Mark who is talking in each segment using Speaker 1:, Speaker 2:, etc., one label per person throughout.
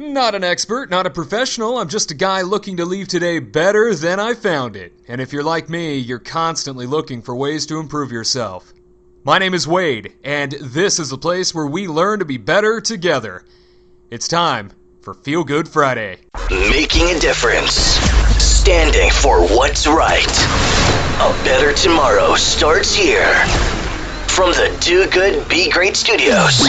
Speaker 1: Not an expert, not a professional, I'm just a guy looking to leave today better than I found it. And if you're like me, you're constantly looking for ways to improve yourself. My name is Wade, and this is the place where we learn to be better together. It's time for Feel Good Friday.
Speaker 2: Making a difference. Standing for what's right. A better tomorrow starts here. From the Do Good, Be Great studios,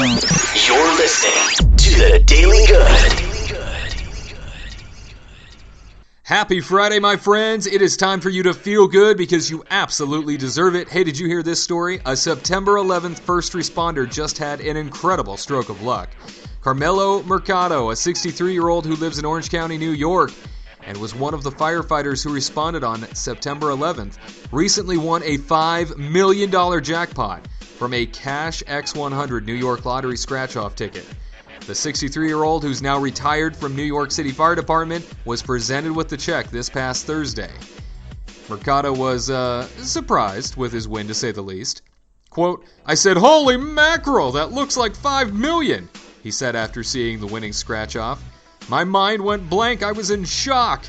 Speaker 2: you're listening to the Daily Good.
Speaker 1: Happy Friday, my friends. It is time for you to feel good because you absolutely deserve it. Hey, did you hear this story? A September 11th first responder just had an incredible stroke of luck. Carmelo Mercado, a 63-year-old who lives in Orange County, New York, and was one of the firefighters who responded on September 11th, recently won a $5 million jackpot from a Cash X100 New York lottery scratch-off ticket. The 63-year-old, who's now retired from New York City Fire Department, was presented with the check this past Thursday. Mercado was surprised with his win, to say the least. Quote, "I said, holy mackerel, that looks like $5 million, he said after seeing the winning scratch-off. My mind went blank. I was in shock.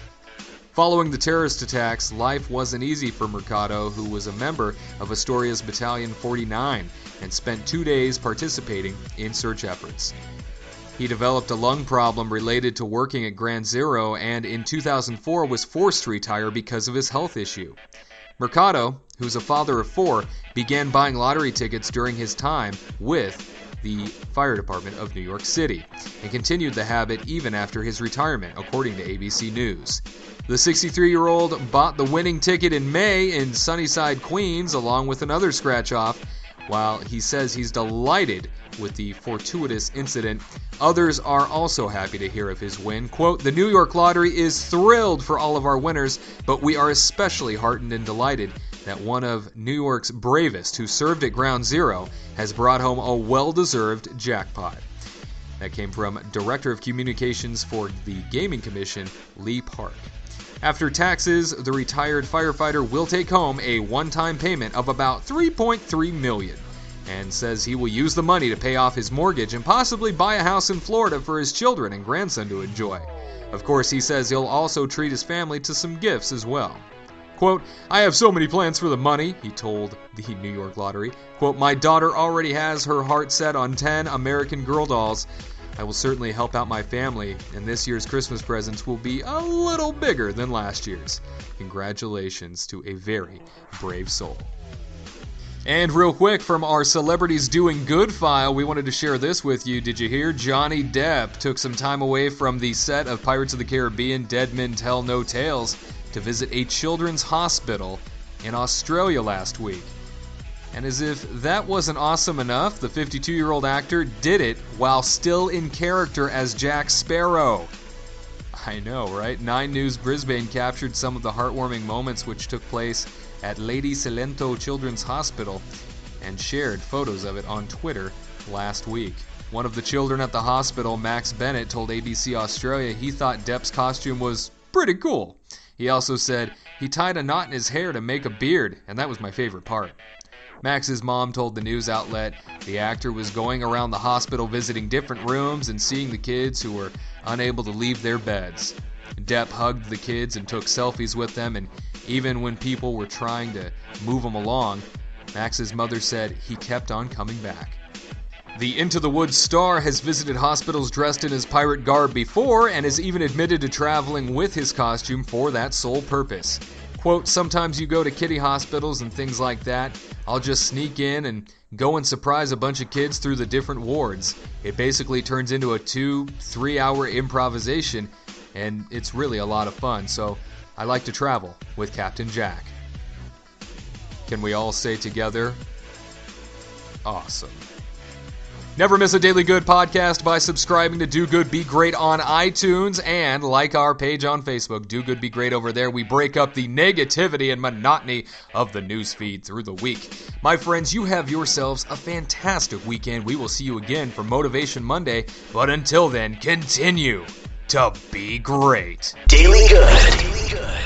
Speaker 1: Following the terrorist attacks, life wasn't easy for Mercado, who was a member of Astoria's Battalion 49 and spent 2 days participating in search efforts. He developed a lung problem related to working at Ground Zero and in 2004 was forced to retire because of his health issue. Mercado, who's a father of 4, began buying lottery tickets during his time with the Fire Department of New York City, and continued the habit even after his retirement, according to ABC News. The 63-year-old bought the winning ticket in May in Sunnyside, Queens, along with another scratch-off. While he says he's delighted with the fortuitous incident, others are also happy to hear of his win. Quote, "The New York Lottery is thrilled for all of our winners, but we are especially heartened and delighted that one of New York's bravest who served at Ground Zero has brought home a well-deserved jackpot." That came from Director of Communications for the Gaming Commission, Lee Park. After taxes, the retired firefighter will take home a one-time payment of about $3.3 million and says he will use the money to pay off his mortgage and possibly buy a house in Florida for his children and grandson to enjoy. Of course, he says he'll also treat his family to some gifts as well. Quote, "I have so many plans for the money," he told the New York Lottery. Quote, "My daughter already has her heart set on 10 American Girl dolls. I will certainly help out my family, and this year's Christmas presents will be a little bigger than last year's. Congratulations to a very brave soul." And real quick, from our Celebrities Doing Good file, we wanted to share this with you. Did you hear? Johnny Depp took some time away from the set of Pirates of the Caribbean Dead Men Tell No Tales to visit a children's hospital in Australia last week. And as if that wasn't awesome enough, the 52-year-old actor did it while still in character as Jack Sparrow. I know, right? 9 News Brisbane captured some of the heartwarming moments which took place at Lady Cilento Children's Hospital and shared photos of it on Twitter last week. One of the children at the hospital, Max Bennett, told ABC Australia he thought Depp's costume was pretty cool. He also said, "He tied a knot in his hair to make a beard, and that was my favorite part." Max's mom told the news outlet the actor was going around the hospital visiting different rooms and seeing the kids who were unable to leave their beds. Depp hugged the kids and took selfies with them, and even when people were trying to move him along, Max's mother said he kept on coming back. The Into the Woods star has visited hospitals dressed in his pirate garb before and has even admitted to traveling with his costume for that sole purpose. Quote, "Sometimes you go to kiddie hospitals and things like that. I'll just sneak in and go and surprise a bunch of kids through the different wards. It basically turns into a 2-3 hour improvisation, and it's really a lot of fun. So I like to travel with Captain Jack." Can we all say together, awesome. Never miss a Daily Good podcast by subscribing to Do Good, Be Great on iTunes and like our page on Facebook. Do Good, Be Great over there. We break up the negativity and monotony of the news feed through the week. My friends, you have yourselves a fantastic weekend. We will see you again for Motivation Monday. But until then, continue to be great.
Speaker 2: Daily Good.